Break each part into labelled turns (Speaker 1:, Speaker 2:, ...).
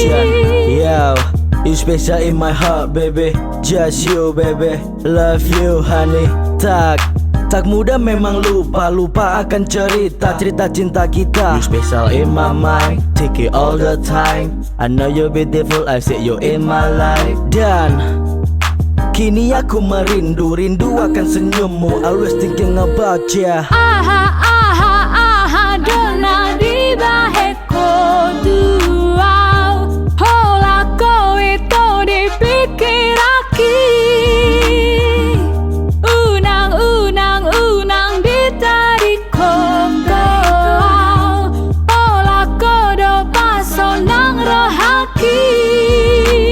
Speaker 1: emotion. Yo, you special in my heart, baby. Just you, baby. Love you, honey. Tak mudah memang lupa akan cerita cinta kita. You special in my mind, take it all the time. I know you're beautiful, I see you in my life. Dan kini aku merindu akan senyummu. Always thinking about ya.
Speaker 2: Dona di baheko duau, hola ko itu dipikir aki. Unang ditarik kongkau, hola ko do paso nang rohaki.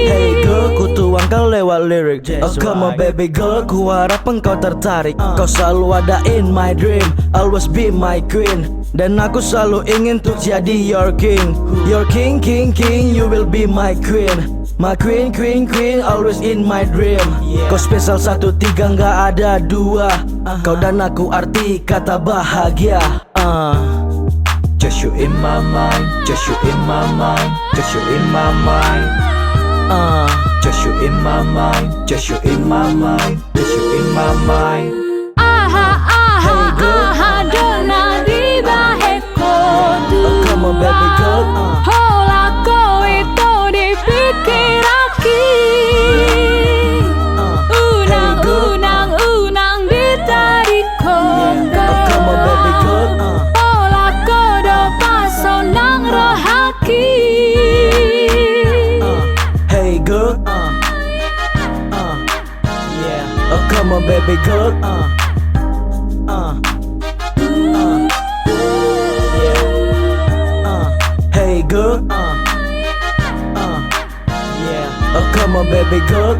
Speaker 1: Hey girl, ku tuang kau lewat lirik. Oh come on baby girl, ku harap engkau tertarik. Kau selalu ada in my dream, always be my queen. Dan aku selalu ingin tuh jadi your king. Your king, you will be my queen. My queen, always in my dream. Kau spesial 1, 3, nggak ada 2. Kau dan aku arti kata bahagia. Just you in my mind, just you in my mind, just you in my mind. Just you in my mind, just you in my mind, just you in my mind. Hey girl,
Speaker 2: Dona di baheko
Speaker 1: oh come on baby girl.
Speaker 2: hola ko itu dipikir aki. Unang ditarik kongkau,
Speaker 1: Oh come on baby girl.
Speaker 2: hola ko do paso nang rohaki.
Speaker 1: Hey girl. Yeah. Oh come on baby girl. Hey girl. Yeah. Oh come on baby girl.